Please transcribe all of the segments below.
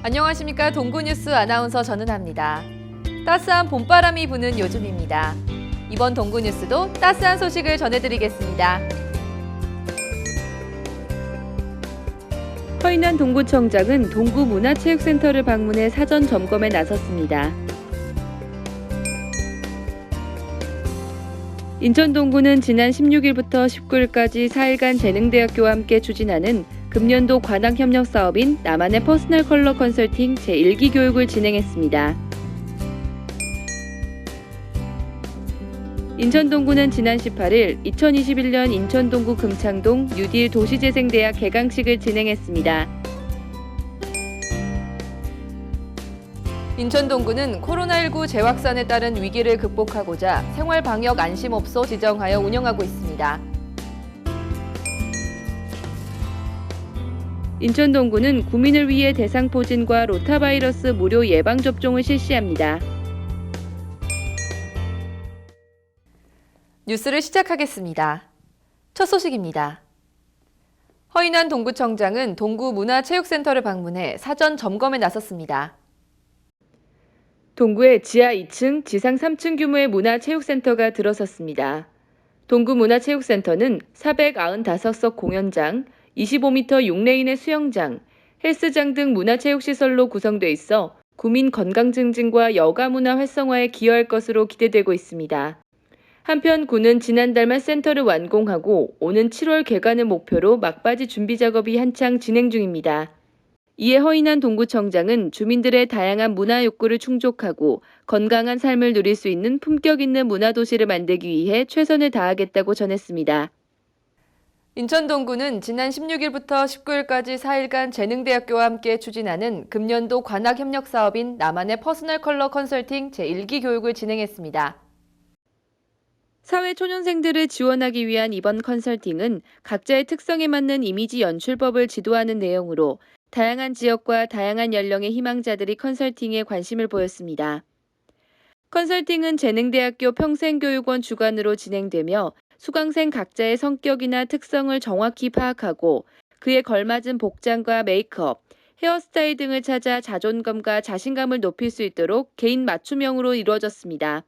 안녕하십니까. 동구뉴스 아나운서 전은아입니다. 따스한 봄바람이 부는 요즘입니다. 이번 동구뉴스도 따스한 소식을 전해드리겠습니다. 허인환 동구청장은 동구문화체육센터를 방문해 사전 점검에 나섰습니다. 인천 동구는 지난 16일부터 19일까지 4일간 재능대학교와 함께 추진하는 금년도 관악협력 사업인 나만의 퍼스널 컬러 컨설팅 제1기 교육을 진행했습니다. 인천 동구는 지난 18일 2021년 인천 동구 금창동 뉴딜 도시재생대학 개강식을 진행했습니다. 인천 동구는 코로나19 재확산에 따른 위기를 극복하고자 생활방역 안심업소 지정하여 운영하고 있습니다. 인천 동구는 구민을 위해 대상포진과 로타바이러스 무료 예방접종을 실시합니다. 뉴스를 시작하겠습니다. 첫 소식입니다. 허인환 동구청장은 동구문화체육센터를 방문해 사전 점검에 나섰습니다. 동구에 지하 2층, 지상 3층 규모의 문화체육센터가 들어섰습니다. 동구문화체육센터는 495석 공연장, 25m 6레인의 수영장, 헬스장 등 문화체육시설로 구성돼 있어 구민 건강 증진과 여가 문화 활성화에 기여할 것으로 기대되고 있습니다. 한편 구는 지난달 말 센터를 완공하고 오는 7월 개관을 목표로 막바지 준비 작업이 한창 진행 중입니다. 이에 허인환 동구청장은 주민들의 다양한 문화 욕구를 충족하고 건강한 삶을 누릴 수 있는 품격 있는 문화도시를 만들기 위해 최선을 다하겠다고 전했습니다. 인천 동구는 지난 16일부터 19일까지 4일간 재능대학교와 함께 추진하는 금년도 관악협력 사업인 나만의 퍼스널 컬러 컨설팅 제1기 교육을 진행했습니다. 사회초년생들을 지원하기 위한 이번 컨설팅은 각자의 특성에 맞는 이미지 연출법을 지도하는 내용으로 다양한 지역과 다양한 연령의 희망자들이 컨설팅에 관심을 보였습니다. 컨설팅은 재능대학교 평생교육원 주관으로 진행되며 수강생 각자의 성격이나 특성을 정확히 파악하고 그에 걸맞은 복장과 메이크업, 헤어스타일 등을 찾아 자존감과 자신감을 높일 수 있도록 개인 맞춤형으로 이루어졌습니다.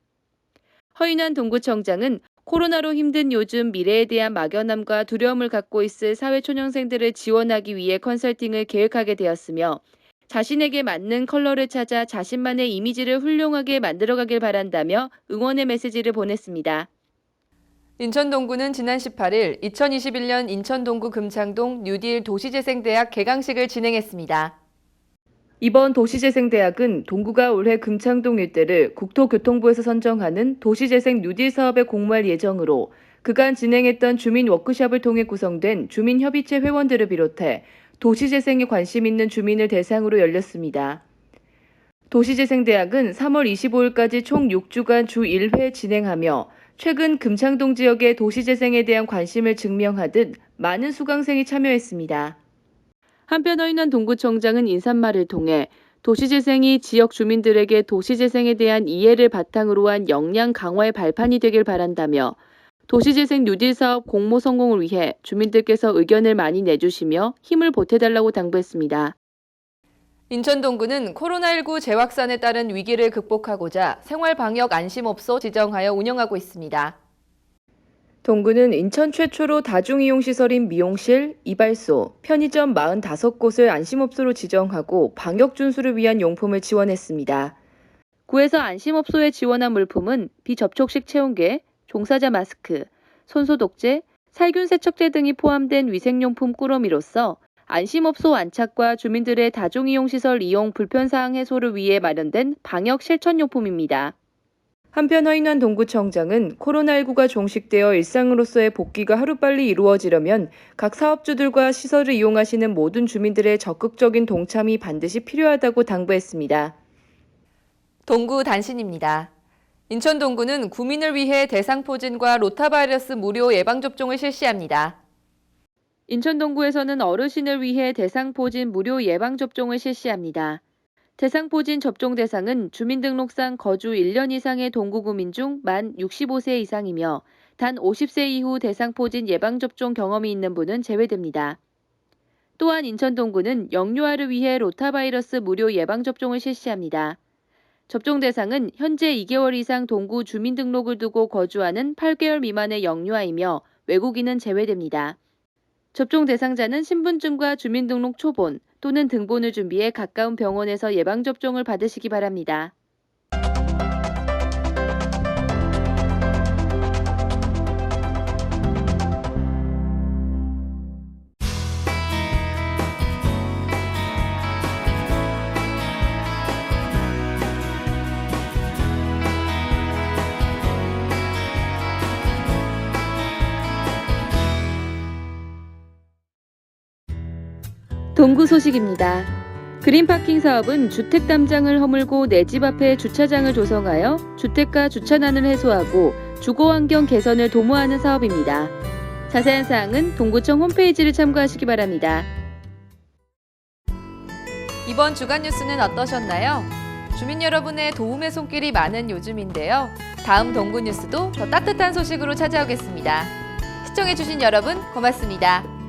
허인환 동구청장은 코로나로 힘든 요즘 미래에 대한 막연함과 두려움을 갖고 있을 사회초년생들을 지원하기 위해 컨설팅을 계획하게 되었으며 자신에게 맞는 컬러를 찾아 자신만의 이미지를 훌륭하게 만들어가길 바란다며 응원의 메시지를 보냈습니다. 인천 동구는 지난 18일 2021년 인천 동구 금창동 뉴딜 도시재생대학 개강식을 진행했습니다. 이번 도시재생대학은 동구가 올해 금창동 일대를 국토교통부에서 선정하는 도시재생 뉴딜 사업에 공모할 예정으로 그간 진행했던 주민 워크숍을 통해 구성된 주민협의체 회원들을 비롯해 도시재생에 관심 있는 주민을 대상으로 열렸습니다. 도시재생대학은 3월 25일까지 총 6주간 주 1회 진행하며 최근 금창동 지역의 도시재생에 대한 관심을 증명하듯 많은 수강생이 참여했습니다. 한편 허인환 동구청장은 인사말을 통해 도시재생이 지역 주민들에게 도시재생에 대한 이해를 바탕으로 한 역량 강화의 발판이 되길 바란다며 도시재생 뉴딜 사업 공모 성공을 위해 주민들께서 의견을 많이 내주시며 힘을 보태달라고 당부했습니다. 인천 동구는 코로나19 재확산에 따른 위기를 극복하고자 생활방역 안심업소 지정하여 운영하고 있습니다. 동구는 인천 최초로 다중이용시설인 미용실, 이발소, 편의점 45곳을 안심업소로 지정하고 방역 준수를 위한 용품을 지원했습니다. 구에서 안심업소에 지원한 물품은 비접촉식 체온계, 종사자 마스크, 손소독제, 살균 세척제 등이 포함된 위생용품 꾸러미로서 안심업소 안착과 주민들의 다중이용시설 이용 불편사항 해소를 위해 마련된 방역 실천용품입니다. 한편 허인환 동구청장은 코로나19가 종식되어 일상으로서의 복귀가 하루빨리 이루어지려면 각 사업주들과 시설을 이용하시는 모든 주민들의 적극적인 동참이 반드시 필요하다고 당부했습니다. 동구 단신입니다. 인천 동구는 구민을 위해 대상포진과 로타바이러스 무료 예방접종을 실시합니다. 인천 동구에서는 어르신을 위해 대상포진 무료 예방접종을 실시합니다. 대상포진 접종 대상은 주민등록상 거주 1년 이상의 동구구민 중 만 65세 이상이며 단 50세 이후 대상포진 예방접종 경험이 있는 분은 제외됩니다. 또한 인천 동구는 영유아를 위해 로타바이러스 무료 예방접종을 실시합니다. 접종 대상은 현재 2개월 이상 동구 주민등록을 두고 거주하는 8개월 미만의 영유아이며 외국인은 제외됩니다. 접종 대상자는 신분증과 주민등록 초본 또는 등본을 준비해 가까운 병원에서 예방접종을 받으시기 바랍니다. 동구 소식입니다. 그린파킹 사업은 주택 담장을 허물고 내 집 앞에 주차장을 조성하여 주택가 주차난을 해소하고 주거환경 개선을 도모하는 사업입니다. 자세한 사항은 동구청 홈페이지를 참고하시기 바랍니다. 이번 주간 뉴스는 어떠셨나요? 주민 여러분의 도움의 손길이 많은 요즘인데요. 다음 동구 뉴스도 더 따뜻한 소식으로 찾아오겠습니다. 시청해주신 여러분 고맙습니다.